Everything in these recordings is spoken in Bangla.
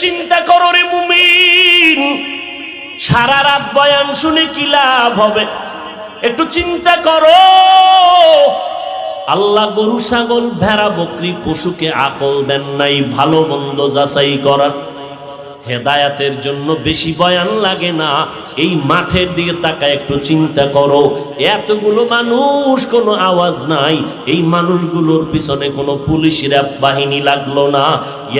চিন্তা করো রে মুমিন, সারা রাত বয়ান শুনে কি লাভ হবে? একটু চিন্তা করো। আল্লাহ গরু ছাগল ভেড়া বকরি পশুকে আকল দেন নাই ভালো মন্দ যাচাই করার। হেদায়াতের জন্য বেশি বয়ান লাগে না, এই মাঠের দিকে তাকায় একটু চিন্তা করো। এতগুলো মানুষ, কোনো আওয়াজ নাই, এই মানুষগুলোর পিছনে কোনো পুলিশ র্যাব বাহিনী লাগলো না।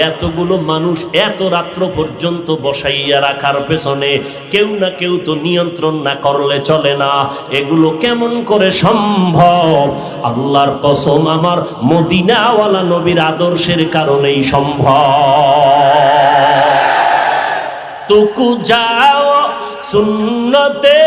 এতগুলো মানুষ এত রাত্র পর্যন্ত বসাইয়া রাখার পেছনে কেউ না কেউ তো নিয়ন্ত্রণ না করলে চলে না। এগুলো কেমন করে সম্ভব? আল্লাহর কসম, আমার মদিনাওয়ালা নবীর আদর্শের কারণেই সম্ভব। तुकु जाओ सुन्नते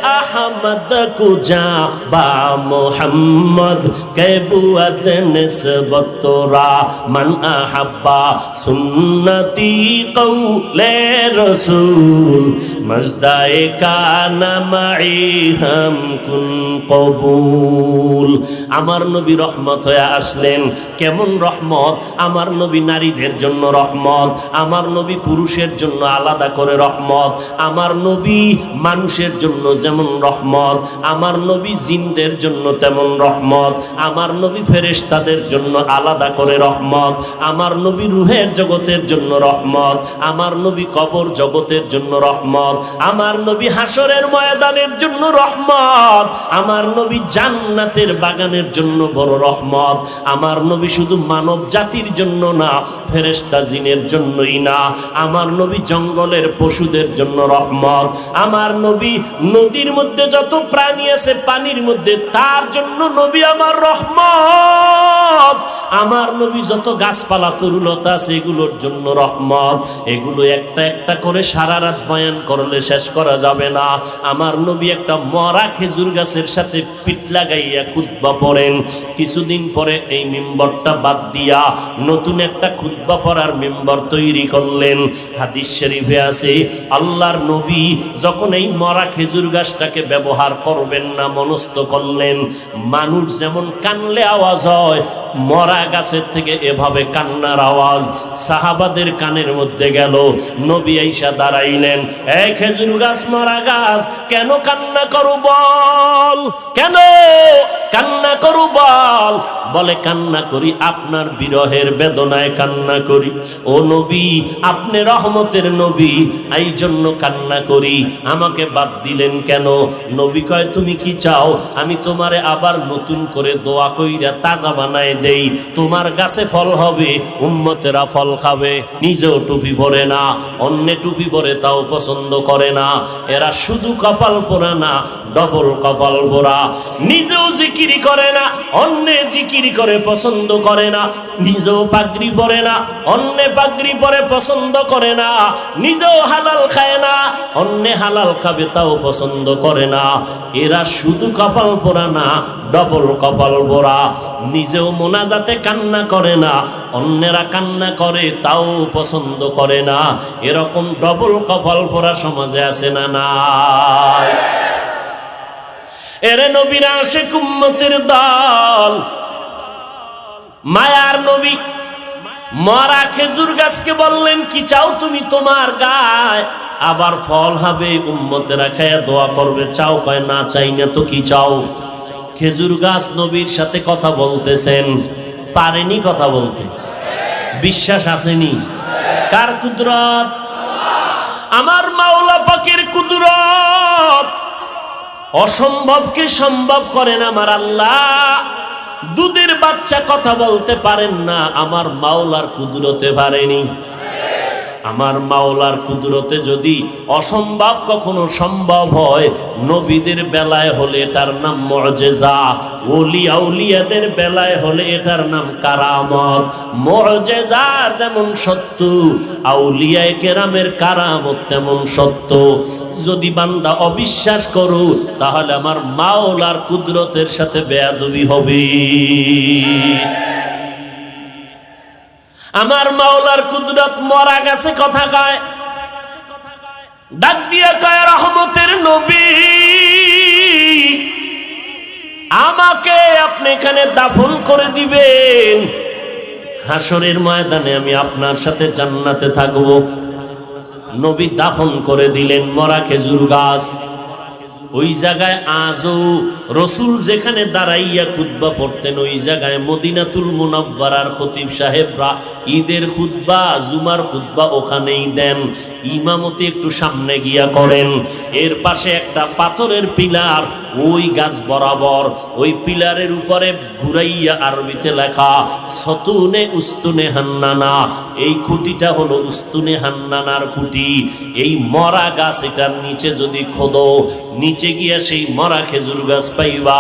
अहमद कुजा बा मोहम्मद के बुअद निस्बतोरा मन अहब्बा सुन्नती कौले रसूल मजदाए काना माई हम कुन कबूल। আমার নবী রহমত হয়ে আসলেন। কেমন রহমত? আমার নবী নারীদের জন্য রহমত, আমার নবী পুরুষের জন্য আলাদা করে রহমত, আমার নবী মানুষের জন্য যেমন রহমত, আমার নবী জিনদের জন্য তেমন রহমত, আমার নবী ফেরেশতাদের জন্য আলাদা করে রহমত, আমার নবী রূহের জগতের জন্য রহমত, আমার নবী কবর জগতের জন্য রহমত, আমার নবী হাসরের ময়দানের জন্য রহমত, আমার নবী জান্নাতের বাগানের জন্য বড় রহমত। আমার নবী শুধু মানব জাতির জন্য না, ফেরেশতা জিনের জন্যই না, আমার নবী জঙ্গলের পশুদের জন্য রহমত, আমার নবী নদীর মধ্যে যত প্রাণী আছে পানির মধ্যে তার জন্য নবী আমার রহমত, আমার নবী যত গাছপালা তরুলতা আছে এগুলোর জন্য রহমত। এগুলো একটা একটা করে সারা রাত বয়ান করলে শেষ করা যাবে না। আমার নবী একটা মরা খেজুর গাছের সাথে পিঠ লাগাইয়া খুতবা পড়েন, কিছুদিন পরে এই মিম্বরটা বাদ দিয়া নতুন একটা খুতবা পড়ার মিম্বর তৈরি করলেন। হাদিস শরীফে আছে, আল্লাহর নবী যখন এই মরা খেজুর গাছটাকে ব্যবহার করবেন না মনস্থ করলেন, মানুষ যেমন কানলে আওয়াজ হয়, মরা গাছের থেকে এভাবে কান্নার আওয়াজ সাহাবাদের কানের মধ্যে গেল। নবী আইসা দাঁড়াইলেন, এই খেজুর গাছ, মরা গাছ, কেন কান্না করো বল, কেন কান্না করো বল? বলে, কান্না করি আপনার বিরহের বেদনায় কান্না করি। ও নবী, আপনি রহমতের নবী, এই জন্য কান্না করি। আমাকে বাদ দিলেন কেন? নবী কয়, তুমি কি চাও আমি তোমারে আবার নতুন করে দোয়া কইরা তাজা বানায় দেই? তোমার গাছে ফল হবে, উম্মতেরা ফল খাবে। নিজেও টুপি পরে না, অন্য টুপি পরে তাও পছন্দ করে না। এরা শুধু কপাল পোড়া না, ডবল কপাল পোড়া। নিজেও জিকিরি করে না, অন্য জিকিরি করে পছন্দ করে না। নিজেও পাগড়ি পরে না, অন্য পাগড়ি পরে পছন্দ করে না। নিজেও হালাল খায় না, অন্য হালাল খাবে তাও পছন্দ করে না। এরা শুধু কপাল পোড়া না, ডবল কপাল পোড়া। নিজেও মোনাজাতে কান্না করে না, অন্যেরা কান্না করে তাও পছন্দ করে না। এরকম ডবল কপাল পোড়া সমাজে আছে না নাই? এরে নবীর আশিক উম্মতের দল, মায়ার নবী মরা খেজুর গাছকে বললেন, কি চাও তুমি তোমার গায়ে আবার ফল হবে, উম্মতেরা খায়া দোয়া করবে, চাও? কয়, না চাই না। তো কি চাও? খেজুর গাছ নবীর সাথে কথা বলতেছেন, পারেনি কথা বলতে, বিশ্বাস আসেনি। কার কুদরত? আমার মাওলা পাকের কুদরত। অসম্ভবকে সম্ভব করেন আমার আল্লাহ। দুধের বাচ্চা কথা বলতে পারেন না, আমার মাওলার কুদরতে পারেনি। আমার মাওলার কুদরতে যদি অসম্ভব কখনো সম্ভব হয়, নবীদের বেলায় হলে এটার নাম মুআজিজা, ওলি আউলিয়াদের বেলায় হলে এটার নাম কারামত। মুআজিজা যেমন সত্য, আউলিয়ায়ে কেরামের কারামত তেমন সত্য। যদি বান্দা অবিশ্বাস করো, তাহলে আমার মাওলার কুদরতের সাথে বেয়াদবি হবে। আমার মাওলার কুদরত মরা গাছে কথা কয়, ডাক দিয়া কয়, রহমতের নবী, আমাকে আপনি এখানে দাফন করে দিবেন, হাসরের ময়দানে আমি আপনার সাথে জান্নাতে থাকবো। নবী দাফন করে দিলেন মরা খেজুর গাছ। ওই জায়গায় আজও রসুল যেখানে দাঁড়াইয়া খুতবা পড়তেন ওই জায়গায় মদিনাতুল মুনাব্বারার খতিব সাহেবরা ঈদের খুতবা জুমার খুতবা ওখানেই দেন, ইমামতি একটু সামনে গিয়া করেন। এর পাশে একটা পাথরের পিলার, ওই গাছ বরাবর ওই পিলারের উপরে ঘুরাইয়া আরবিতে লেখা সতুনে উস্তুনে হান্নানা। এই খুঁটিটা হলো উস্তুনে হান্নানার খুঁটি। এই মরা গাছ এটার নিচে যদি খোদো, নিচে গিয়া সেই মরা খেজুর গাছ পাইবা।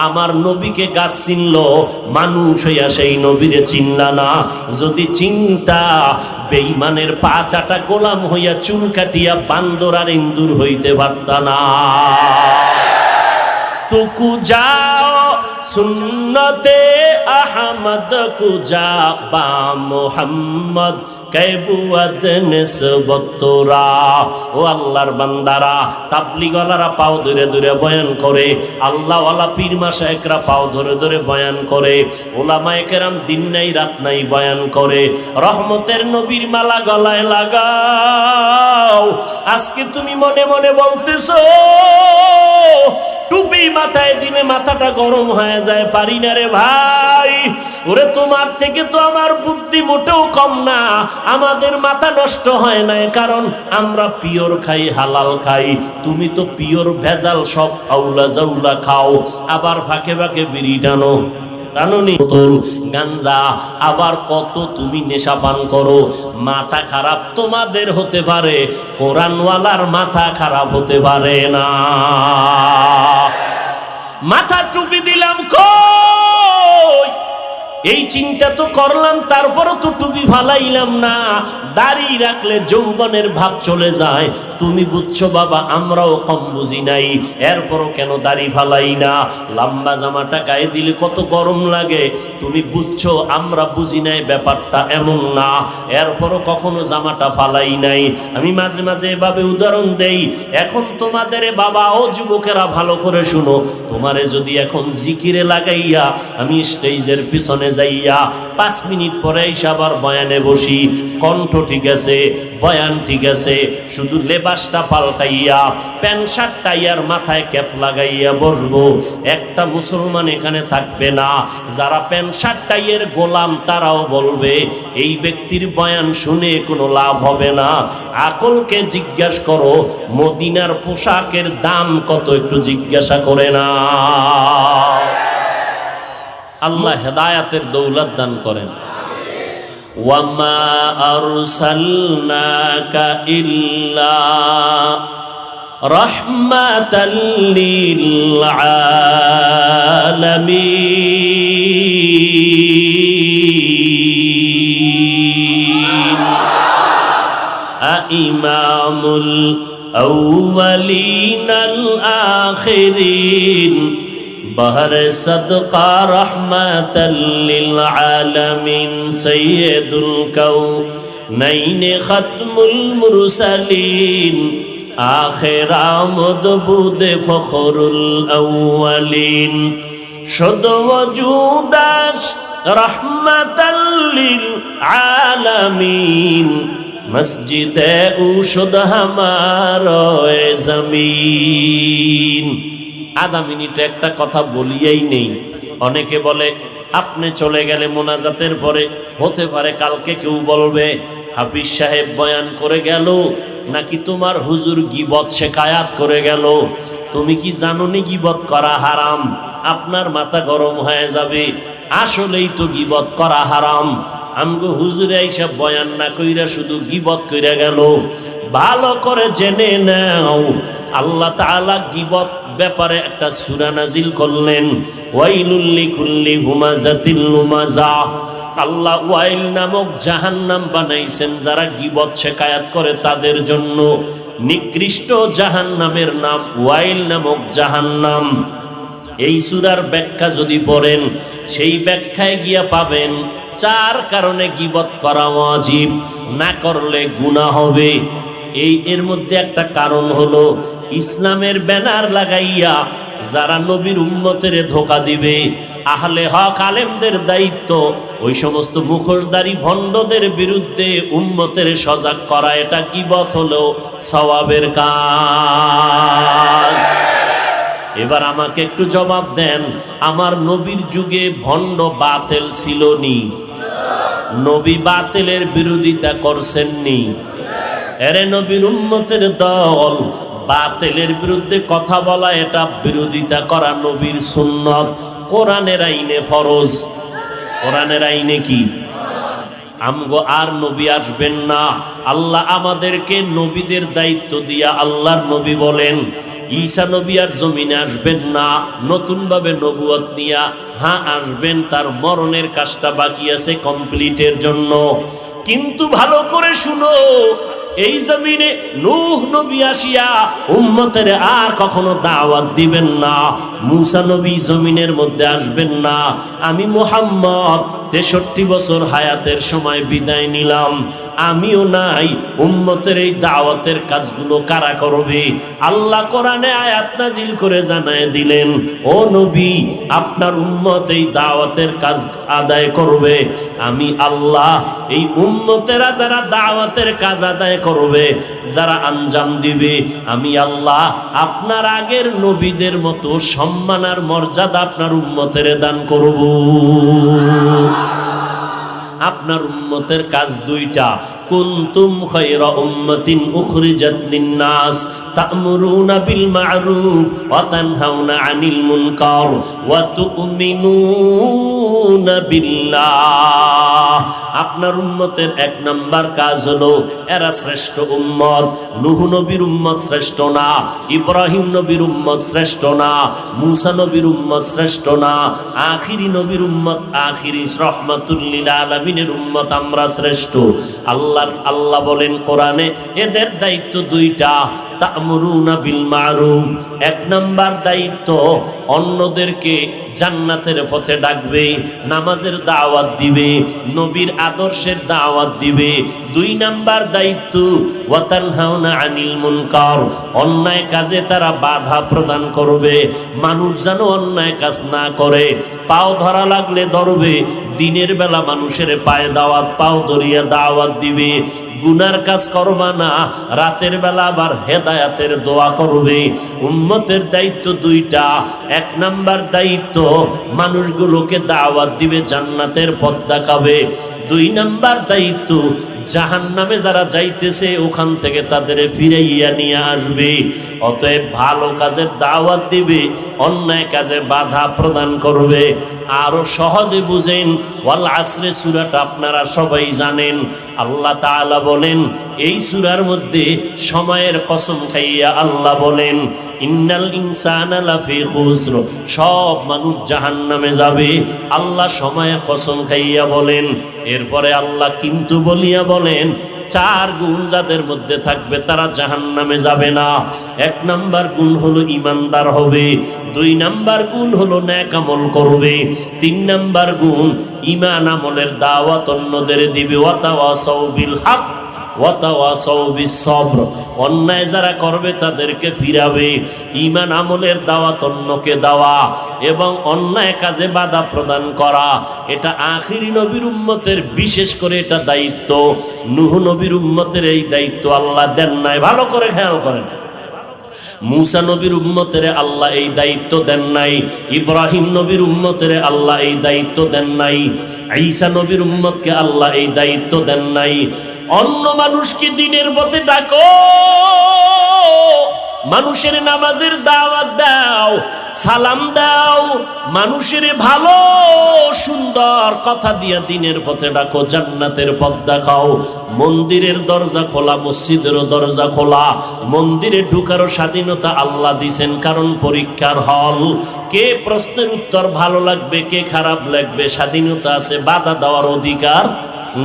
আমার নবীকে গাছ চিনল, মানুষ হইয়া সেই নবীরে চিনলা না। যদি চিন্তা বেঈমানের পা চাটা গোলাম হইয়া চুল কাটিয়া বান্দর আর ইন্দুর হইতে পারতা না। তুকু যাও সুন্নতে আহমদ কুজা বা মোহাম্মদ কেবুয়াদ নিসবত তোরা। ও আল্লাহর বান্দারা, তাবলীগওয়ালারা পাও ধরে ধরে বয়ান করে, আল্লাহওয়ালা পীর মাশায়েখরা পাও ধরে ধরে বয়ান করে, ওলামায়ে কেরাম দিন নাই রাত নাই বয়ান করে। রহমতের নবীর মালা গলায় লাগাও। আজকে তুমি মনে মনে বলতেছো টুপি মাথায় দিলে মাথাটা গরম হয়ে যায়, পারি না রে ভাই। ওরে তোমার থেকে তো আমার বুদ্ধি মোটেও কম না, আমাদের মাথা নষ্ট হয় না, কারণ আমরা পিওর খাই, হালাল খাই। তুমি তো পিওর ভেজাল সব আউলা জাউলা খাও, আবার ফাঁকে ফাঁকে বিড়ি টানো, টানুনি বোতল গাঞ্জা, আবার কত তুমি নেশা পান করো। মাথা খারাপ তোমাদের হতে পারে, কোরআনওয়ালার মাথা খারাপ হতে পারে না। মাথা টুপি দিলাম কই, এই চিন্তা তো করলাম, তারপরও তো টুপি ফালাইলাম না। দাড়ি রাখলে যৌবনের ভাব চলে যায়। তুমি বুঝছো বাবা, আমরাও কম বুঝি নাই, এরপরও কেন দাড়ি ফালাই না? লম্বা জামাটা গায়ে দিলে কত গরম লাগে, তুমি বুঝছো আমরা বুঝি নাই ব্যাপারটা এমন না, এরপরও কখনো জামাটা ফালাই নাই। আমি মাঝে মাঝে এভাবে উদাহরণ দেই। এখন তোমাদের বাবা ও যুবকেরা ভালো করে শুনো, তোমারে যদি এখন জিকিরে লাগাইয়া আমি স্টেজের পিছনে যাইয়া 5 মিনিট পরে এসে আবার বয়ানে বসি, কণ্ঠ ঠিক আছে, বয়ান ঠিক আছে, শুধু লেবাসটা পাল্টাইয়া প্যান্ট শার্ট টাইয়ার মাথায় ক্যাপ লাগাইয়া বসবো, একটা মুসলমান এখানে থাকবে না। যারা প্যান্ট শার্ট টাইয়ের গোলাম তারাও বলবে এই ব্যক্তির বয়ান শুনে কোনো লাভ হবে না। আকলকে জিজ্ঞাসা করো, মদিনার পোশাকের দাম কত একটু জিজ্ঞাসা করে না। আল্লাহ হেদায়াতের দৌলত দান করেন। ওয়ামা আরসালনাকা ইল্লা রাহমাতাল লিল আলামিন। ইমামুল আউয়ালিন আল আখিরিন बहर सदका रहमतल लिल आलमीन सय्यदुल कौनैन खत्मुल मुरसलीन आखिर आमद बुद फखरुल अव्वलीन शुद वजूदाश रहमतल लिल आलमीन मस्जिद उशुद हमारा जमीन। आधा मिनिटे একটা কথা বলিয়াই নেই। অনেকে বলে আপনি চলে গেলে মোনাজাতের পরে হতে পারে কালকে কেউ বলবে হাফিজ সাহেব বয়ান করে গেল, নাকি তোমার হুজুর গীবত শেখায়াত করে গেল। তুমি কি জানোনি গীবত করা হারাম? আপনার মাথা গরম হয়ে যাবে। আসলেই তো গীবত করা হারাম। আমগো হুজুরে এইসব বয়ান না কইরা শুধু গীবত কইরা গেল। ভালো করে জেনে নাও, আল্লাহ তাআলা গীবত ব্যাপারে একটা সূরা নাজিল করলেন, ওয়াইলুল লিকুল্লি হুমাযাতিল লুমাযা। আল্লাহ ওয়াইল নামক জাহান্নাম বানাইছেন যারা গীবত শেখায়াত করে তাদের জন্য। নিকৃষ্ট জাহান্নামের নাম ওয়াইল নামক জাহান্নাম। এই সূরার ব্যাখ্যা যদি পড়েন, সেই ব্যাখ্যায় গিয়া পাবেন 4 কারণে গীবত করা ওয়াজিব, না করলে গুনাহ হবে। এর মধ্যে একটা কারণ হলো ইসলামের ব্যানার লাগাইয়া যারা নবীর উম্মতের ধোঁকা দিবে, আহলে হক আলেমদের দায়িত্ব ওই সমস্ত মুখোশধারী ভণ্ডদের বিরুদ্ধে উম্মতের সজাগ করা। এটা কিবত হলো সওয়াবের কাজ। এবার আমাকে একটু জবাব দেন, আমার নবীর যুগে ভণ্ড বাতেল ছিল নি? নবী বাতেলের বিরোধিতা করছেননি? এরে নবীর উম্মতের দল, বাতেলের বিরুদ্ধে কথা বলা এটা বিরোধিতা করা নবীর সুন্নত, কোরআনের আইনে ফরজ। কোরআনের আইনে কি? আমগো আর নবী আসবেন না। আল্লাহ আমাদেরকে নবীদের দায়িত্ব দিয়া আল্লাহর নবী বলেন ঈসা নবী আর জমিনে আসবেন না নতুন ভাবে নবুয়ত নিয়া। হ্যাঁ আসবেন, তার মরণের কাজটা বাকি আছে কমপ্লিটের জন্য। কিন্তু ভালো করে শুনো, এই জমিনে নূহ নবী আসিয়া উম্মতের আর কখনো দাওয়াত দিবেন না। মুসা নবী জমিনের মধ্যে আসবেন না। আমি মুহাম্মদ 63 বছর হায়াতের সময় বিদায় নিলাম, আমিও নাই। উম্মতের এই দাওয়াতের কাজগুলো কারা করবে? আল্লাহ কোরআনে আয়াত নাজিল করে জানায় দিলেন, ও নবী, আপনার উম্মত এই দাওয়াতের কাজ আদায় করবে। আমি আল্লাহ এই উম্মতেরা যারা দাওয়াতের কাজ আদায় করবে, যারা আঞ্জাম দিবে, আমি আল্লাহ আপনার আগের নবীদের মতো সম্মান আর মর্যাদা আপনার উম্মতের দান করব। আপনার উম্মতের কাজ দুইটা, কুনতুম খায়রা উম্মাতিন উখরিজাত লিন-নাস তা'মুরুনা বিল মা'রুফ ওয়া তানহাউনা আনিল মুনকার ওয়া তু'মিনুনা বিল্লাহ। আপনার উম্মতের এক নাম্বার কাজ হলো এরা শ্রেষ্ঠ উম্মত। নূহ নবীর উম্মত শ্রেষ্ঠ না, ইব্রাহিম নবীর উম্মত শ্রেষ্ঠ না, মুসা নবীর উম্মত শ্রেষ্ঠ না, আখিরি নবীর উম্মত, আখিরি রাহমাতুল লিল আলামিনের উম্মত আমরা শ্রেষ্ঠ। আল্লাহ বলেন কোরআনে, এদের দায়িত্ব দুইটা, তা'মুরুনা বিল মা'রুফ, এক নাম্বার দায়িত্ব অন্যদেরকে জান্নাতের পথে ডাকবে, নামাজের দাওয়াত দিবে, নবীর আদর্শের দাওয়াত দিবে। দুই নাম্বার দায়িত্ব ওয়া তানহাউনা আনিল মুনকার, অন্যায় কাজে তারা বাধা প্রদান করবে, মানুষ যেন অন্যায় কাজ না করে। পাও ধরা লাগলে ধরবে, দিনের বেলা মানুষের পায়ে দাওয়াত, পাও ধরিয়া দাওয়াত দিবে। গুনার কাজ করবা না, রাতের বেলা আবার হেদায়াতের দোয়া করবে। উম্মতের দায়িত্ব দুইটা, এক নাম্বার দায়িত্ব মানুষগুলোকে দাওয়াত দিবে, জান্নাতের পথ দেখাবে। দুই নাম্বার দায়িত্ব জাহান্নামে যারা যাইতেছে ওখান থেকে তাদের ফিরাইয়া নিয়ে আসবে। অতএব ভালো কাজের দাওয়াত দিবে, অন্যায় কাজে বাধা প্রদান করবে। আরো সহজে বুঝেন, ওয়াল আসরে সূরাটা আপনারা সবাই জানেন। আল্লাহ তাআলা বলেন এই সূরার মধ্যে সময়ের কসম খাইয়া আল্লাহ বলেন, ইন্নাল ইনসানা লাফি খুসর, সব মানুষ জাহান্নামে যাবে। আল্লাহ সময়ের কসম খাইয়া বলেন। এরপরে আল্লাহ কিন্তু বলিয়া বলেন, চার গুণ যাদের মধ্যে থাকবে তারা জাহান্নামে যাবে না। এক নাম্বার গুণ হলো ইমানদার হবে, দুই নাম্বার গুণ হলো নেক আমল করবে, তিন নাম্বার গুণ ঈমান আমলের দাওয়াত অন্যদের দিবে। ওয়া তাওয়াসাউ বিল হক ওয়া তাওয়াসাউ বিস সবর, অন্যায় যারা করবে তাদেরকে ফিরাবে, ঈমান আমলের দাওয়াত অন্যকে দেওয়া এবং অন্যায় কাজে বাধা প্রদান করা, এটা আখিরি নবীর উম্মতের বিশেষ করে এটা দায়িত্ব। নূহ নবীর উম্মতের এই দায়িত্ব আল্লাহ দেন নাই, ভালো করে খেয়াল করেন। মুসা নবীর উম্মতের আল্লাহ এই দায়িত্ব দেন নাই, ইব্রাহিম নবীর উম্মতের আল্লাহ এই দায়িত্ব দেন নাই, ঈসা নবীর উম্মতকে আল্লাহ এই দায়িত্ব দেন নাই। অন্য মানুষকে দিনের পথে ডাকো, মানুষের নামাজের দাওয়াত দাও, সালাম দাও, মানুষের ভালো সুন্দর কথা দিয়া দিনের পথে ডাকো, জান্নাতের পথ দেখাও। মন্দিরের দরজা খোলা, মসজিদেরও দরজা খোলা। মন্দিরে ঢুকারও স্বাধীনতা আল্লাহ দিছেন, কারণ পরীক্ষার হল। কে প্রশ্নের উত্তর ভালো লাগবে, কে খারাপ লাগবে, স্বাধীনতা আছে, বাধা দেওয়ার অধিকার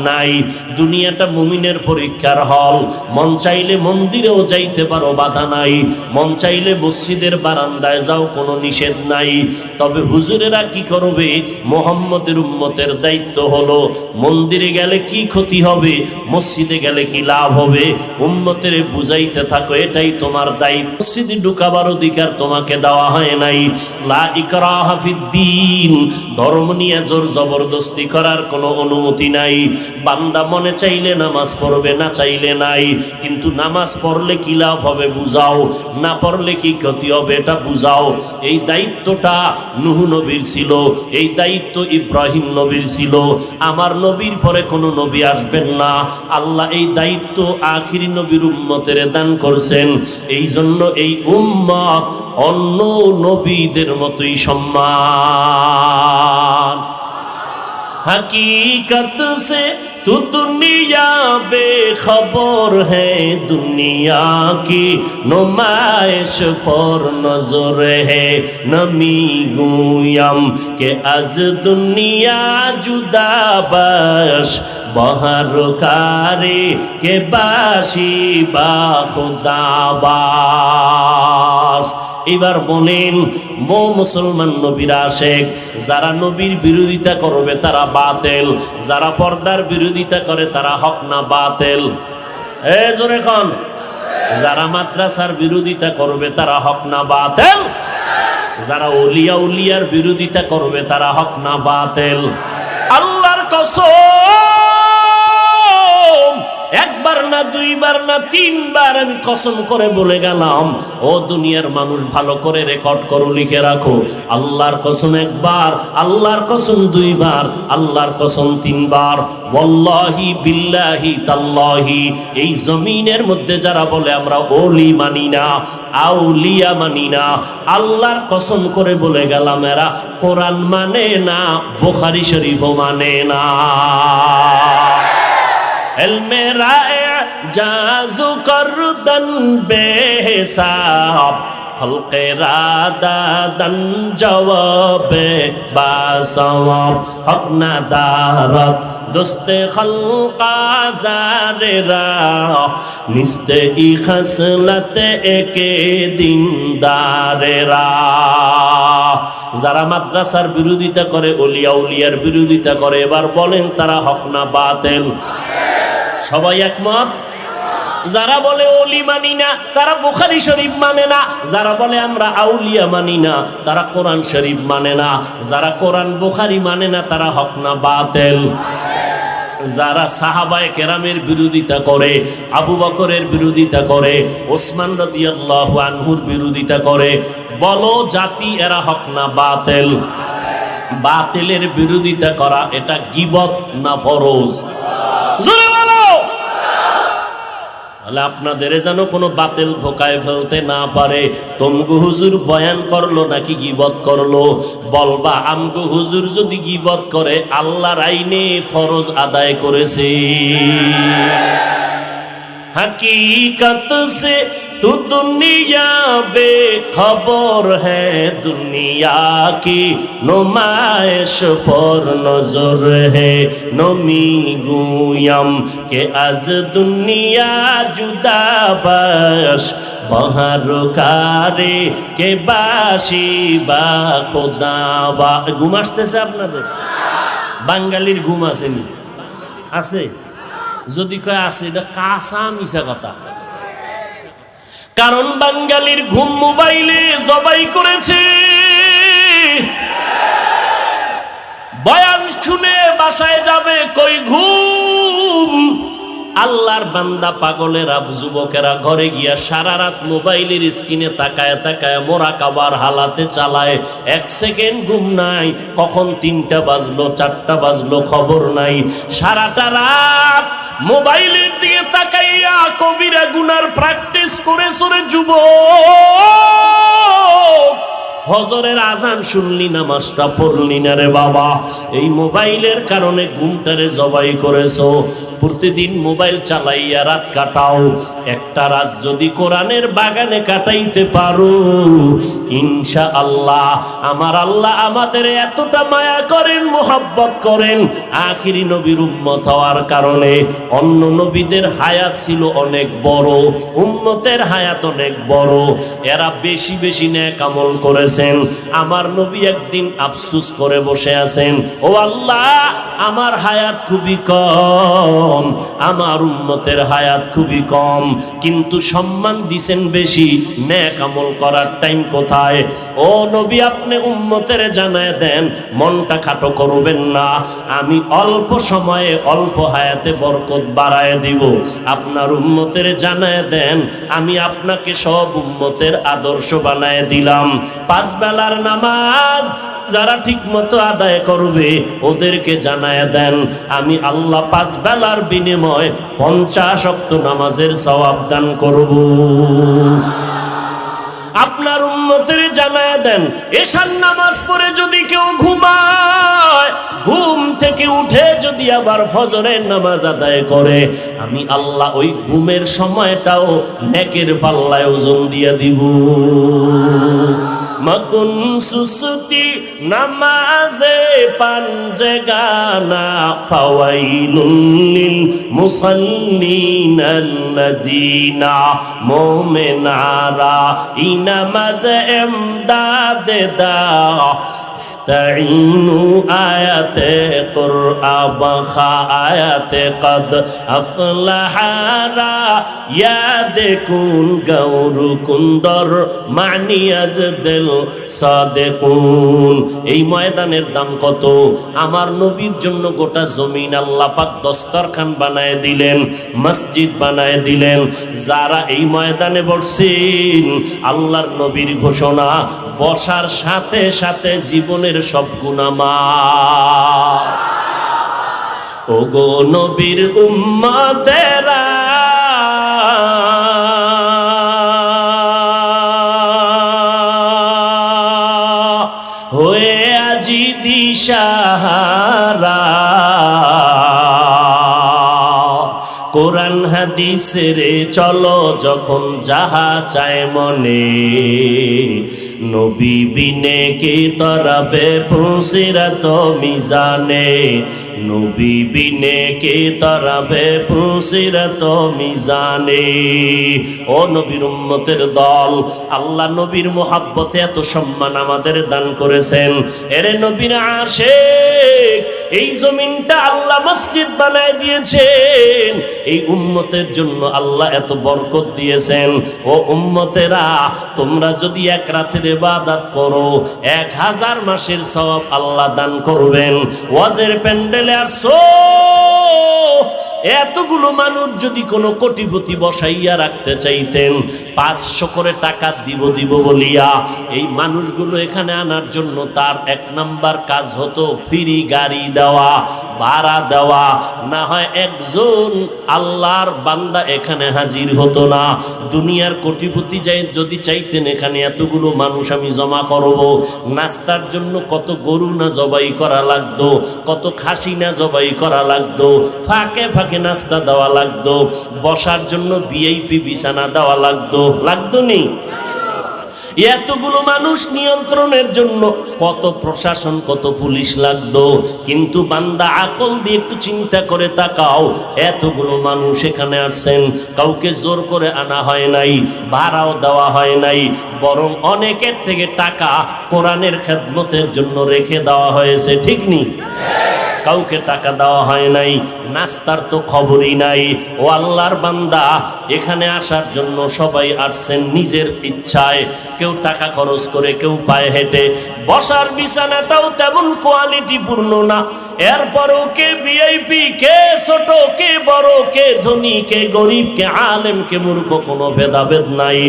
নাই। দুনিয়াটা মুমিনের পরীক্ষার হল। মন চাইলে মন্দিরেও যাইতে পারো, বাধা নাই। মন চাইলে মসজিদের বারান্দায় যাও, কোনো নিষেধ নাই। তবে হুজুরেরা কি করবে? মুহাম্মদের উম্মতের দায়িত্ব হলো মন্দিরে গেলে কি ক্ষতি হবে, মসজিদে গেলে কি লাভ হবে, উম্মতের বুঝাইতে থাকো, এটাই তোমার দায়িত্ব। মসজিদে ঢুকাবার অধিকার তোমাকে দেওয়া হয় নাই। লা ইকরাহা ফিদ্দীন, ধর্ম নিয়ে জোর জবরদস্তি করার কোনো অনুমতি নাই। বান্দা মনে চাইলে নামাজ পড়বে, না চাইলে নাই। কিন্তু নামাজ পড়লে কি লাভ হবে বুঝাও, না পড়লে কি ক্ষতি হবে এটা বুঝাও। এই দায়িত্বটা নূহ নবীর ছিল, এই দায়িত্ব ইব্রাহিম নবীর ছিল। আমার নবীর পরে কোনো নবী আসবেন না, আল্লাহ এই দায়িত্ব আখিরি নবীর উম্মতের দান করছেন। এই জন্য এই উম্মত অন্য নবীদের মতোই সম্মান। हकीकत से तू दुनिया बेखबर है, दुनिया की नुमाइश पर नजर है। नमी गुयम के आज दुनिया जुदा बश, बहर कारे के बाशी बा खुदा बाश। এবার বলেন, মুসলমান নবীর আশেক, যারা নবীর বিরোধিতা করবে তারা বাতিল, যারা পর্দার বিরোধিতা করে তারা হক না বাতিল? জোরে কোন? যারা মাদ্রাসার বিরোধিতা করবে তারা হক না বাতিল? যারা ওলিয়া উলিয়ার বিরোধিতা করবে তারা হক না বাতিল? আল্লাহর কসম, একবার না দুইবার না তিনবার আমি কসম করে বলে গেলাম, ও দুনিয়ার মানুষ ভালো করে রেকর্ড করো, লিখে রাখো। আল্লাহর কসম একবার, আল্লাহর কসম দুইবার, আল্লাহর কসম তিনবার। ওয়াল্লাহি বিল্লাহি তাল্লাহি, এই জমিনের মধ্যে যারা বলে আমরা ওলি মানি না, আউলিয়া মানি না, আল্লাহর কসম করে বলে গেলাম এরা কোরআন মানে না, বুখারী শরীফও মানে না। इल्मे राए जाजू करदन बेहिसाब, खल्क़े रादादन जवाबे बासवाब। हक ना दारत दोस्ते खल्क़ा ज़ारे राह, निस्ते ई खसलते एके दीनदारे राह। যারা মাদ্রাসার বিরোধিতা করে, ওলিয়া উলিয়ার বিরোধিতা করে, এবার বলেন তারা হক না বাতিল? সবাই একমত? যারা বলে ওলি মানি না তারা বুখারী শরীফ মানে না, যারা বলে আমরা আউলিয়া মানি না তারা কোরআন শরীফ মানে না, যারা কোরআন বুখারী মানে না তারা হক না বাতিল? যারা সাহাবায়ে কেরামের বিরোধিতা করে, আবু বকরের বিরোধিতা করে, ওসমান রাদিয়াল্লাহু আনহুর বিরোধিতা করে, বলো জাতি এরা হক না বাতিল? বাতিলের বিরোধিতা করা এটা গীবত না ফরজ? জোরে বলো। তাহলে আপনাদের যেন কোনো বাতিল ধোকায় ফেলতে না পারে। তমগু হুজুর বয়ান করলো নাকি গীবত করলো, বলবা আমগু হুজুর যদি গীবত করে আল্লাহর আইনে ফরজ আদায় করেছে। हकीकत से तू दुनिया बेखबर है, दुनिया की नुमाइश पर नजर है। नमी गुयम के आज दुनिया जुदा बश, बहर कारे के बाशी बा खुदा बा। ঘুম আসতেছে আপনাদের? বাঙালির ঘুম আসেনি? আছে? যদি কয় আছে এটা কাঁচা মিছা কথা। কারণ বাঙালির ঘুম মোবাইলে জবাই করেছে। বয়ান শুনে বাসায় যাবে কই ঘুম। আল্লাহর বান্দা পাগলেরা, যুবকেরা ঘরে গিয়া সারা রাত মোবাইলের স্ক্রিনে তাকায় তাকায় মোরাকাবার হালাতে চালায়। এক সেকেন্ড ঘুম নাই, কখন 3টা বাজলো 4টা বাজলো খবর নাই। সারাটা রাত মোবাইলের দিকে তাকাইয়া কবিরা গুনার প্র্যাকটিস করে সরে যুবক। ফজরের আজান শুনলি, নামাজটা পড়লি না রে বাবা। এই মোবাইলের কারণে ঘুমটারে জবাই করেছো। প্রতিদিন মোবাইল চালাইয়া রাত কাটাও, একটা রাত যদি কোরআনের বাগানে কাটাইতে পারো, ইনশাআল্লাহ আমার আল্লাহ আমাদের এতটা মায়া করেন, মোহাব্বত করেন। আখিরি নবীর উম্মত হওয়ার কারণে অন্য নবীদের হায়াত ছিল অনেক বড়, উম্মতের হায়াত অনেক বড়, এরা বেশি বেশি নেক আমল করেছেন। আমার নবী একদিন আফসোস করে বসে আছেন, ও আল্লাহ আমার হায়াত খুবই কম, আমার উম্মতের হায়াত খুবই কম, কিন্তু সম্মান দিছেন বেশি, নেক আমল করার টাইম কোথায়? ও নবী আপনি উম্মতের জানায় দেন, মনটা খাটো করবেন না, আমি অল্প সময়ে অল্প হায়াতে বরকত বাড়ায় দিব। আপনার উম্মতের জানায় দেন, আমি আপনাকে সব উম্মতের আদর্শ বানায় দিলাম। 5 বেলার নামাজ যারা ঠিক মতো আদায় করবে ওদেরকে জানায় দেন, আমি আল্লাহ 5 বেলার বিনিময়ে 50 ওয়াক্ত নামাজের সওয়াব দান করব। আপনার উম্মতের জানায় দেন, এশার নামাজ পড়ে যদি কেউ ঘুমায়, ঘুম থেকে উঠে যদি আবার ফজরের নামাজ আদায় করে, আমি আল্লাহ ওই ঘুমের সময়টাও নেকের পাল্লায় ওজন দিয়ে দিব। মকুন সুসুতি নামাজে পাঞ্জে গানা, ফাওয়াইলুন লিল মুসাল্লিন আল্লাযিনা মুমিনারা নামাজ এমদাদ দাও, ইস্তাইনু আয়াতে কুরআন আয়াতে কদ আফলাহারা, ইয়াদ কুন গৌরু কুন্দর মানিয়াজ দিল সাদেকুন। এই ময়দানের দাম কত? আমার নবীর জন্য গোটা জমিন আল্লাহ পাক দস্তরখান বানায় দিলেন, মসজিদ বানায় দিলেন। যারা এই ময়দানে বসছেন, আল্লাহর নবীর ঘোষণা, বসার সাথে সাথে জীবনের সব গুনাহ মাফ। ওগো নবীর উম্মতেরা, হয়ে আজি দিশাহারা, কোরআন হাদিসের চলো যখন যাহা চায় মনে, নবী বিনে কে তরাবে পুসিরাত মিজানে, নবী বিনে কে তরাবে পুসিরাত মিজানে। ও নবীর উম্মতের দল, আল্লাহ নবীর মোহাব্বতে এত সম্মান আমাদের দান করেছেন। এরে নবীর আশিক, এই জমিনটা আল্লাহ মসজিদ বানায় দিয়েছেন, এই উম্মতের জন্য আল্লাহ এত বরকত দিয়েছেন। ও উম্মতেরা, তোমরা যদি এক রাতের ইবাদত করো, 1000 মাসের সওয়াব আল্লাহ দান করবেন। ওয়াজের প্যান্ডেলে আসো, এতগুলো মানুষ যদি কোনো কোটিপতি বসাইয়া রাখতে চাইতেন, 500 করে টাকা দিব বলিয়া এই মানুষগুলো এখানে আনার জন্য তার 1 নাম্বার কাজ হতো ফ্রি গাড়ি দেওয়া, ভাড়া দেওয়া, না হয় একজন আল্লাহর বান্দা এখানে হাজির হতো না। দুনিয়ার কোটিপতি যদি চাইতেন এখানে এতগুলো মানুষ আমি জমা করব, নাস্তার জন্য কত গরু না জবাই করা লাগতো, কত খাসি না জবাই করা লাগতো, ফাঁকে ফাঁকে নাস্তা দেওয়া লাগতো, বসার জন্য ভিআইপি বিছানা দেওয়া লাগতো নি? এতগুলো মানুষ নিয়ন্ত্রণের জন্য কত প্রশাসন, কত পুলিশ লাগতো। কিন্তু বান্দা আকল দিয়ে একটু চিন্তা করে তাকাও, এতগুলো মানুষ এখানে আসছেন, কাউকে জোর করে আনা হয় নাই, ভাড়াও দেওয়া হয় নাই, বরং অনেকের থেকে টাকা কোরআনের খেদমতের জন্য রেখে দেওয়া হয়েছে, ঠিক নি? কাউকে টাকা দেওয়া হয় নাই, নাস্তার তো খবরই নাই। ও আল্লাহর বান্দা, এখানে আসার জন্য সবাই আসছেন নিজের ইচ্ছায়, কেউ টাকা খরচ করে, কেউ পায়ে হেঁটে। বসার বিছানাটাও তেমন কোয়ালিটিপূর্ণ না, এরপরও কে ভিআইপি, কে ছোট, কে বড়, কে ধনী, কে গরিব, কে আলেম, কে মূর্খ, কোনো ভেদাভেদ নাই।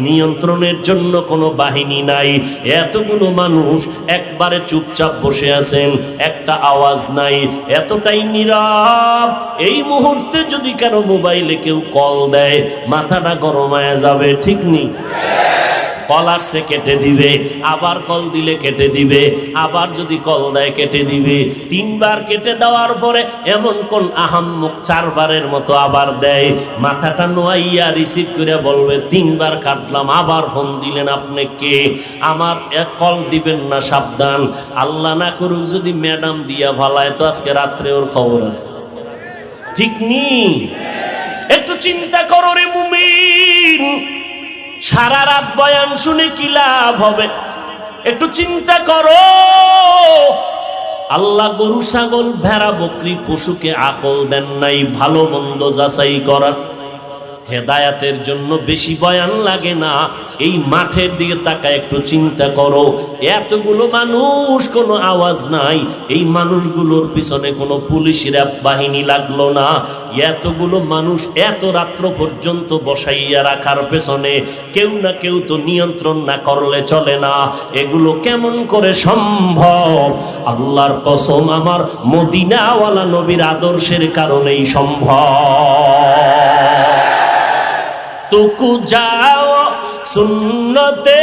নিয়ন্ত্রণের জন্য কোনো বাহিনী নাই। এতগুলো মানুষ একবারে চুপচাপ বসে আছেন, একটা আওয়াজ নাই, এতটাই নীরব। এই মুহূর্তে যদি কারো মোবাইলে কেউ কল দেয়, মাথাটা গরম হয়ে যাবে, ঠিক নি? কল আসছে কেটে দিবে, আবার কল দিলে কেটে দিবে, আবার যদি কল দেয় কেটে দিবে। 3 বার কেটে দেওয়ার পরে এমন কোন আহাম্মক 4 বারের মতো আবার দেয়, মাথাটা নোয়াইয়া রিসিভ করে বলবে 3 বার কাটলাম, আবার ফোন দিলেন, আপনি কে? আমার এক কল দিবেন না, সাবধান। আল্লাহ না করুক যদি ম্যাডাম দিয়া ভালায়, তো আজকে রাত্রে ওর খবর আছে, ঠিক নি? একটু চিন্তা করো রে মুমিন, সারা রাত বয়ান শুনে কি লাভ হবে? একটু চিন্তা করো। আল্লাহ গরু ছাগল ভেড়া বকরি পশুকে আকল দেন নাই ভালো মন্দ যাচাই করার। হেদায়াতের জন্য বেশি বয়ান লাগে না। এই মাঠের দিকে তাকায় একটু চিন্তা করো, এতগুলো মানুষ, কোনো আওয়াজ নাই, এই মানুষগুলোর পিছনে কোনো পুলিশের বাহিনী লাগলো না। এতগুলো মানুষ এত রাত্র পর্যন্ত বসাইয়া রাখার পেছনে কেউ না কেউ তো নিয়ন্ত্রণ না করলে চলে না। এগুলো কেমন করে সম্ভব? আল্লাহর কসম, আমার মদিনাওয়ালা নবীর আদর্শের কারণেই সম্ভব। तुकु जाओ सुन्नते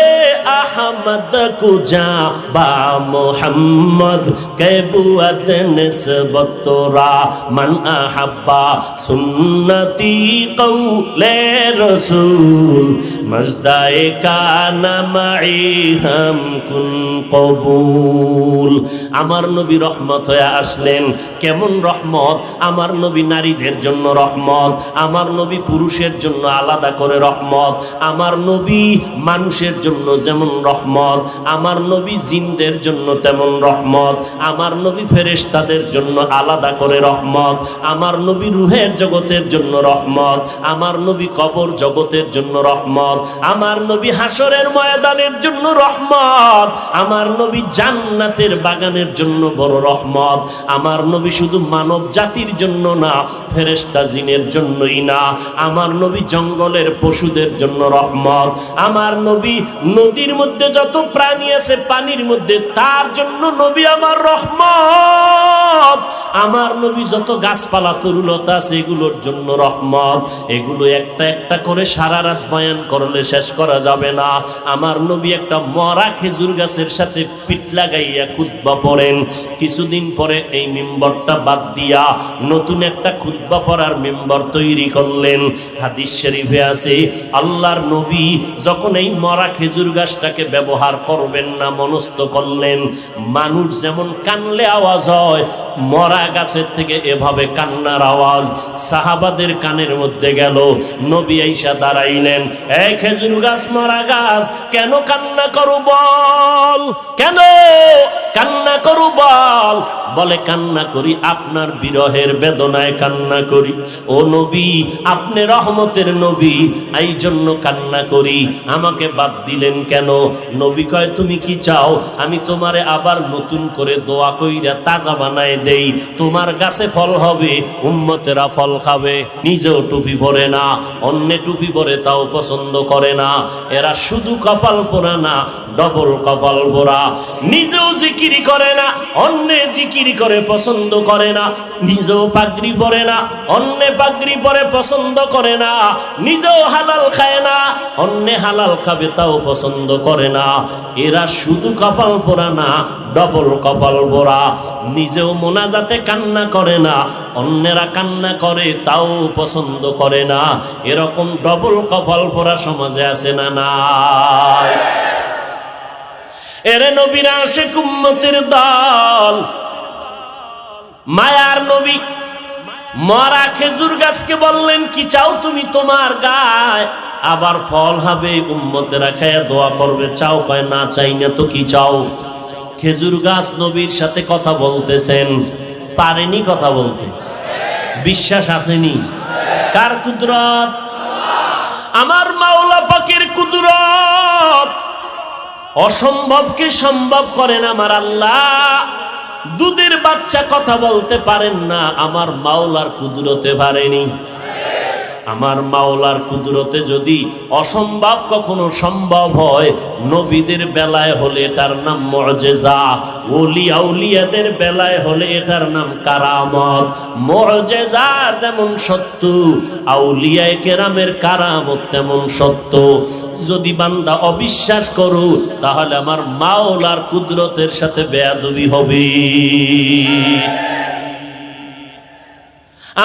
अहमद कुजा बा मोहम्मद के बुअद निस्बत तोरा मन अहब्बा सुन्नती कौले रसूल मजदाए काना माई हम कुन कबूल। আমার নবী রহমত হয়ে আসলেন। কেমন রহমত? আমার নবী নারীদের জন্য রহমত, আমার নবী পুরুষের জন্য আলাদা করে রহমত, আমার নবী মানুষের জন্য যেমন রহমত, আমার নবী জিনদের জন্য তেমন রহমত, আমার নবী ফেরেশতাদের জন্য আলাদা করে রহমত, আমার নবী রুহের জগতের জন্য রহমত, আমার নবী কবর জগতের জন্য রহমত, আমার নবী হাসরের ময়দানের জন্য রহমত, আমার নবী জান্নাতের বাগানের জন্য বড় রহমত। আমার নবী শুধু মানব জাতির জন্য না, ফেরেশতা জিনের জন্যই না, আমার নবী জঙ্গলের পশুদের জন্য রহমত, আমার নবী নদীর মধ্যে যত প্রাণী আছে পানির মধ্যে তার জন্য নবী আমার রহমত, আমার নবী যত গাছপালা তরুলতা আছে এগুলোর জন্য রহমত। এগুলো একটা একটা করে সারা রাত বয়ান করলে শেষ করা যাবে না। আমার নবী একটা মরা খেজুর গাছের সাথে পিঠ লাগাইয়া খুতবা পড়েন, কিছুদিন পরে এই মিম্বরটা বাদ দিয়া নতুন একটা খুতবা পড়ার মিম্বর তৈরি করলেন। হাদিস শরীফে আছে আল্লাহর নবী যখন এই মরা খেজুর গাছটাকে ব্যবহার করবেন না মনস্থ করলেন, মানুষ যেমন কানলে আওয়াজ হয় মরা গাছের থেকে এভাবে কান্নার আওয়াজ সাহাবাদের কানের মধ্যে গেল। নবী আইসা দাঁড়াইলেন, এই খেজুর গাছ মরা গাছ কেন কান্না করো বল, কেন কান্না করো বল? বলে কান্না করি আপনার বিরহের বেদনায় কান্না করি। ও নবী, আপনি রহমতের নবী, এই জন্য কান্না করি। আমাকে বাদ দিলেন কেন? নবী কয় তুমি কি চাও আমি তোমারে আবার নতুন করে দোয়া কইরা তাজা বানায় দেই? তোমার গাছে ফল হবে, উম্মতেরা ফল খাবে। নিজেও টুপি পরে না, অন্য টুপি পরে তাও পছন্দ করে না। এরা শুধু কপাল পোড়া না, ডবল কপাল পোড়া। নিজেও জিকির করে না, অন্য জিকির করে পছন্দ করে না। নিজেও পাগড়ি পরে না, অন্য পাগড়ি পরে পছন্দ করে না। নিজেও হালাল খায় না, অন্য হালাল খাবে তাও পছন্দ করে না। এরা শুধু কপাল পোড়া না, ডবল কপাল পোড়া। নিজেও মোনাজাতে কান্না করে না, অন্যেরা কান্না করে তাও পছন্দ করে না। এরকম ডবল কপাল পোড়া সমাজে আছে না নাই? এরে নবীর আশিক উম্মতের দল, মায়ার নবী মরা খেজুর গাছকে বললেন কি চাও তুমি তোমার গায়ে আবার ফল হবে, উম্মতেরা খায়া দোয়া করবে, চাও? কয় না চাই না, তো কি চাও? খেজুর গাছ নবীর সাথে কথা বলতেছেন, পারেনি কথা বলতে, বিশ্বাস আসেনি। কার কুদরত? আমার মাওলা পাকের কুদরত। অসম্ভবকে সম্ভব করেন আমার আল্লাহ। দুধের বাচ্চা কথা বলতে পারেন না, আমার মাওলার কুদরতে পারেনি। আমার মাওলার কুদরতে যদি অসম্ভব কখনো সম্ভব হয়, নবীদের বেলায় হলে এটার নাম মুআজিজা, ওলি আউলিয়াদের বেলায় হলে এটার নাম কারামত। মুআজিজা যেমন সত্য, আউলিয়ায়ে কেরামের কারামত তেমন সত্য। যদি বান্দা অবিশ্বাস করো, তাহলে আমার মাওলার কুদরতের সাথে বেয়াদবি হবে।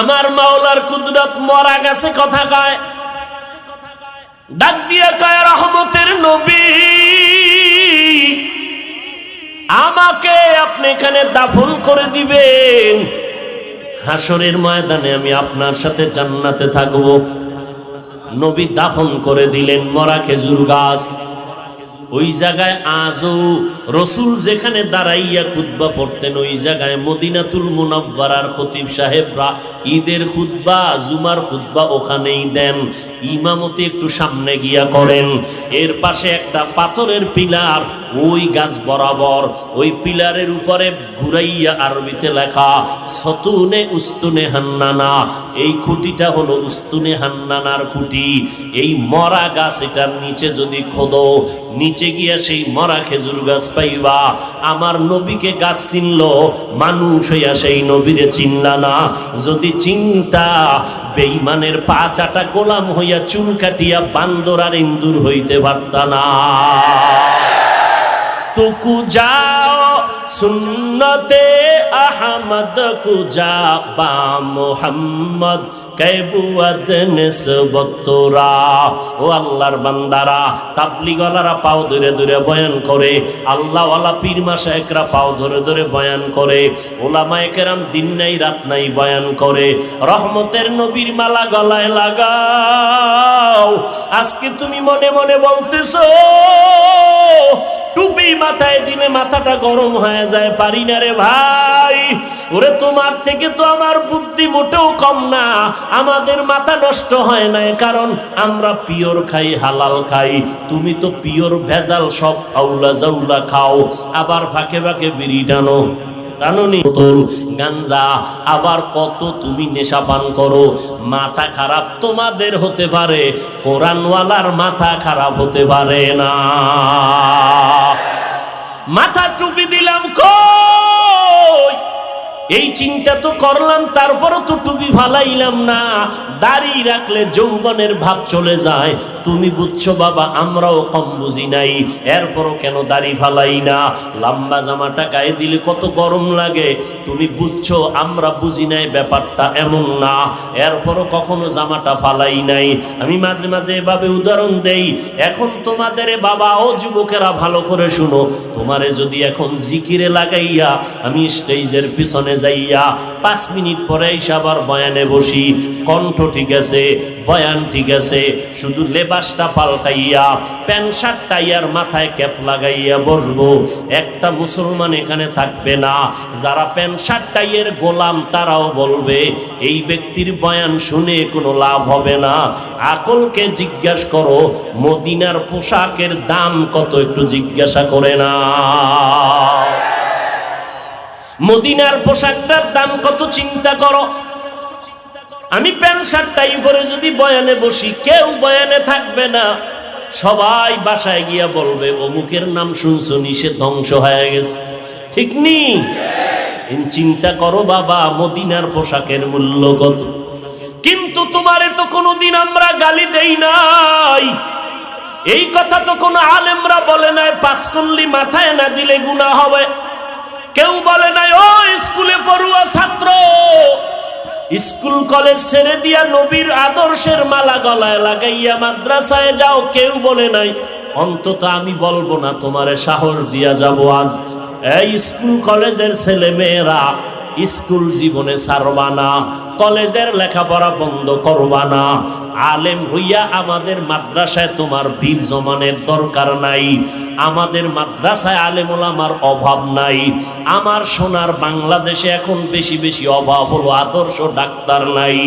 আমার মাওলার কুদরত মরা গেছে কথা কয়, ডাক দিয়ে কয় রহমতের নবী, আমাকে আপনি এখানে দাফন করে দিবেন, হাসরের ময়দানে আমি আপনার সাথে জান্নাতে থাকবো। নবী দাফন করে দিলেন মরা খেজুর গাছ। ওই জায়গায় আজও রসুল যেখানে দাঁড়াইয়া খুতবা পড়তেন, ওই জায়গায় মদিনাতুল মুনাওয়ারার খতিব সাহেবরা ঈদের খুতবা, জুমার খুতবা ওখানেই দেন। ইমামতি একটু সামনে গিয়া করেন। এর পাশে একটা পাথরের পিলার, ওই গাছ বরাবর, ওই পিলারের উপরে ঘুরাইয়া আরবিতে লেখা সতুনে উস্তুনে হান্নানা। এই খুঁটিটা হলো উস্তুনে হান্নানার খুঁটি। এই মরা গাছ, এটার নিচে যদি খোদো, নিচে গিয়া সেই মরা খেজুর গাছ পাইবা। আমার নবীকে গাছ চিনল, মানুষ হইয়া সেই নবীরে চিনলা না। যদি চিন্তা, বেঈমানের পা চাটা গোলাম হইয়া চুল কাটিয়া বান্দর আর ইন্দুর হইতে পারতা না। তুকু যাও সুন্নতে আহমদ কুজা বা মোহাম্মদ কেবুয়াদ নিসবত তোরা। ও আল্লাহর বান্দারা, তাবলীগওয়ালারা পাও ধরে ধরে বয়ান করে, আল্লাহওয়ালা পীর মাশায়েখরা পাও ধরে ধরে বয়ান করে, ওলামায়ে কেরাম দিন নাই রাত নাই বয়ান করে। রহমতের নবীর মালা গলায় লাগাও। আজকে তুমি মনে মনে বলতেছো টুপি মাথায় দিলে মাথাটা গরম হয়ে যায়, পারি না রে ভাই। ওরে তোমার থেকে তো আমার বুদ্ধি মোটেও কম না। আমাদের মাথা নষ্ট হয় না, কারণ আমরা পিওর খাই, হালাল খাই। তুমি তো পিওর ভেজাল সব আউলা জাউলা খাও, আবার ফাঁকে ফাঁকে বিড়ি টানো, টানুনি বোতল গাঞ্জা, আবার কত তুমি নেশা পান করো। মাথা খারাপ তোমাদের হতে পারে, কোরআনওয়ালার মাথা খারাপ হতে পারে না। মাথা টুপি দিলাম কই, এই চিন্তা তো করলাম, তারপরও তো টুপি ফালাইলাম না। দাড়ি রাখলে যৌবনের ভাব চলে যায়। তুমি বুঝছো বাবা, আমরাও কম বুঝি নাই, এরপরও কেন দাড়ি ফালাই না? লম্বা জামাটা গায়ে দিলে কত গরম লাগে, তুমি বুঝছো আমরা বুঝি নাই ব্যাপারটা এমন না, এরপরও কখনো জামাটা ফালাই নাই। আমি মাঝে মাঝে এভাবে উদাহরণ দেই। এখন তোমাদের বাবা ও যুবকেরা ভালো করে শুনো, তোমারে যদি এখন জিকিরে লাগাইয়া আমি স্টেজের পিছনে যাইয়া 5 মিনিট পরে এসে আবার বয়ানে বসি, কণ্ঠ ঠিক আছে, বয়ান ঠিক আছে, শুধু লেবাসটা পাল্টাইয়া প্যান্ট শার্ট টাইয়ার মাথায় ক্যাপ লাগাইয়া বসবো, একটা মুসলমান এখানে থাকবে না। যারা প্যান্ট শার্ট টাইয়ের গোলাম তারাও বলবে এই ব্যক্তির বয়ান শুনে কোনো লাভ হবে না। আকলকে জিজ্ঞাসা করো, মদিনার পোশাকের দাম কত একটু জিজ্ঞাসা করে না। মদিনার পোশাকটার দাম কত চিন্তা করো। আমি প্যান্ট শার্ট টাই পরে যদি বয়ানে বসি, কেউ বয়ানে থাকবে না, সবাই বাসায় গিয়া বলবে অমুকের নাম শুনছো নি, সে ধ্বংস হয়ে গেছে। ঠিক নি? চিন্তা করো বাবা, মদিনার পোশাকের মূল্য কত। কিন্তু তোমারে তো কোনোদিন আমরা গালি দেই নাই, এই কথা তো কোনো আলেমরা বলে নাই 5 কুল্লি মাথায় না দিলে গুনাহ হবে। কেউ বলে নাই ও স্কুলে পড়ুয়া ছাত্র, স্কুল কলেজ ছেড়ে দিয়া নবীর আদর্শের মালা গলায় লাগাইয়া মাদ্রাসায় যাও, কেউ বলে নাই। অন্তত আমি বলবো না, তোমারে সাহস দিয়া যাব আজ। এই স্কুল কলেজের ছেলে মেয়েরা স্কুল জীবনে ছাড়বা না, কলেজের লেখাপড়া বন্ধ করবা না। আলেম হইয়া আমাদের মাদ্রাসায় তোমার বীর জমানের দরকার নাই। আমাদের মাদ্রাসায় আলেম ওলামার অভাব নাই। আমার সোনার বাংলাদেশে এখন বেশি বেশি অভাব হলো আদর্শ ডাক্তার নাই,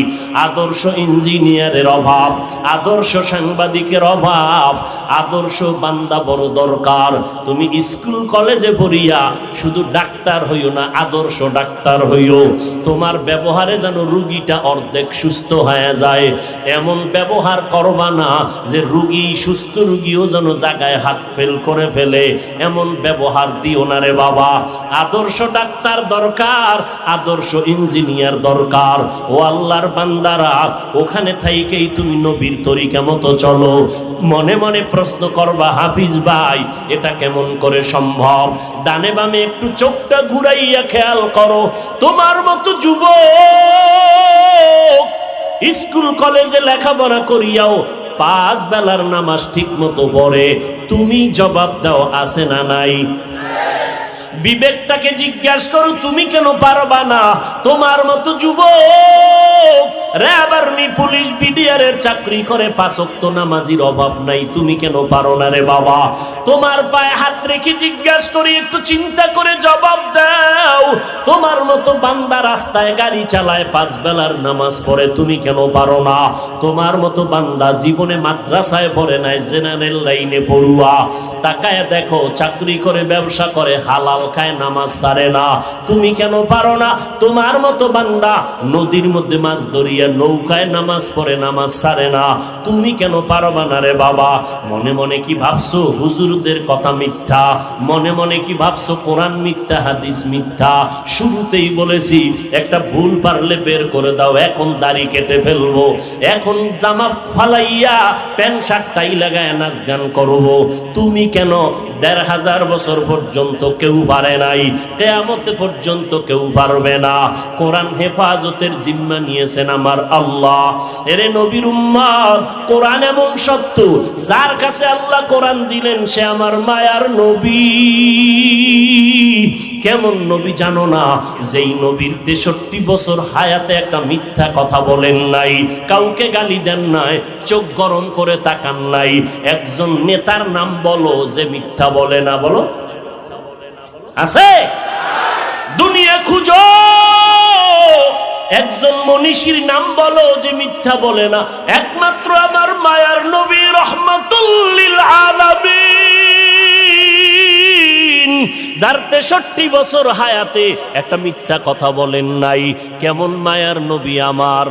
আদর্শ ইঞ্জিনিয়ারের অভাব, আদর্শ সাংবাদিকের অভাব, আদর্শ বান্দা বড় দরকার। তুমি স্কুল কলেজে পড়িয়া শুধু ডাক্তার হইও না, আদর্শ ডাক্তার হইও। তোমার ব্যবহারে যেন রুগীটা অর্ধেক সুস্থ হয়ে যায়, এমন ব্যবহার করবা না যে রুগী সুস্থ রুগীও যেন জায়গায় হাত ফেল করে ফেলে, এমন ব্যবহার দিও না রে বাবা। আদর্শ ডাক্তার দরকার, আদর্শ ইঞ্জিনিয়ার দরকার। ও আল্লাহর বান্দারা, ওখানে থাইকেই তুমি নবীর তরিকা মতো চলো। মনে মনে প্রশ্ন করবা, হাফিজ ভাই এটা কেমন করে সম্ভব? ডানে বামে একটু চোখটা ঘুরাইয়া খেয়াল করো, তোমার মতো যুবক স্কুল কলেজে লেখাপড়া করিয়াও 5 বেলার নামাজ ঠিক মতো পড়ে, তুমি জবাব দাও আছে না নাই? বিবেকটাকে জিজ্ঞাসা করো, তুমি কেন পারবা না? তোমার মতো যুবক র্যাব আর্মি পুলিশ বিডিআরের চাকরি করে 5 ওয়াক্ত নামাজির অভাব নাই, তুমি কেন পারো না রে বাবা? তোমার পায়ে হাত রেখে জিজ্ঞাসা করি, একটু চিন্তা করে জবাব দাও। তোমার মতো বান্দা রাস্তায় গাড়ি চালায় 5 বেলার নামাজ পড়ে, তুমি কেন পারো না? তোমার মতো বান্দা জীবনে মাদ্রাসায় পড়ে নাই, জেনারেল লাইনে পড়ুয়া, তাকায় দেখো চাকরি করে ব্যবসা করে হালাল খায়, নামাজ ছাড়ে না, তুমি কেন পারো না? তোমার মতো বান্দা নদীর মধ্যে মাছ ধরিয়া নৌকায় নামাজ পড়ে, নামাজ ছাড়ে না, তুমি কেন পারবা না রে বাবা? মনে মনে কি ভাবছো হুজুরদের কথা মিথ্যা? মনে মনে কি ভাবছো কোরআন মিথ্যা, হাদিস মিথ্যা? শুরুতেই বলেছি একটা ভুল পারলে বের করে দাও, এখন দাড়ি কেটে ফেলবো, এখন জামা ফালাইয়া প্যান্ট শার্টটাই লাগায় নাচ গান করবো। তুমি কেন? 1500 বছর পর্যন্ত কেউ পারে নাই, কিয়ামত পর্যন্ত কেউ পারবে না। কোরআন হেফাজতের জিম্মা নিয়েছেন আমার আল্লাহ। এরে নবীর উম্মত, কোরআন এমন সত্য, যার কাছে আল্লাহ কোরআন দিলেন সে আমার মায়ার নবী। কেমন নবী জানো না? যেই নবীর 63 বছর হায়াতে একটা মিথ্যা কথা বলেন নাই, কাউকে গালি দেন নাই, চোখ গরম করে তাকান নাই। একজন নেতার নাম বলো যে মিথ্যা বলে না, বলো আছে? দুনিয়া খুঁজো, একজন মনীষীর নাম বলো যে মিথ্যা বলে না। একমাত্র আমার মায়ার নবী রহমাতুল লিল আলামিন, যার 63 বছর হায়াতে একটা মিথ্যা কথা বলেন নাই। কেমন মায়ার নবী আমার!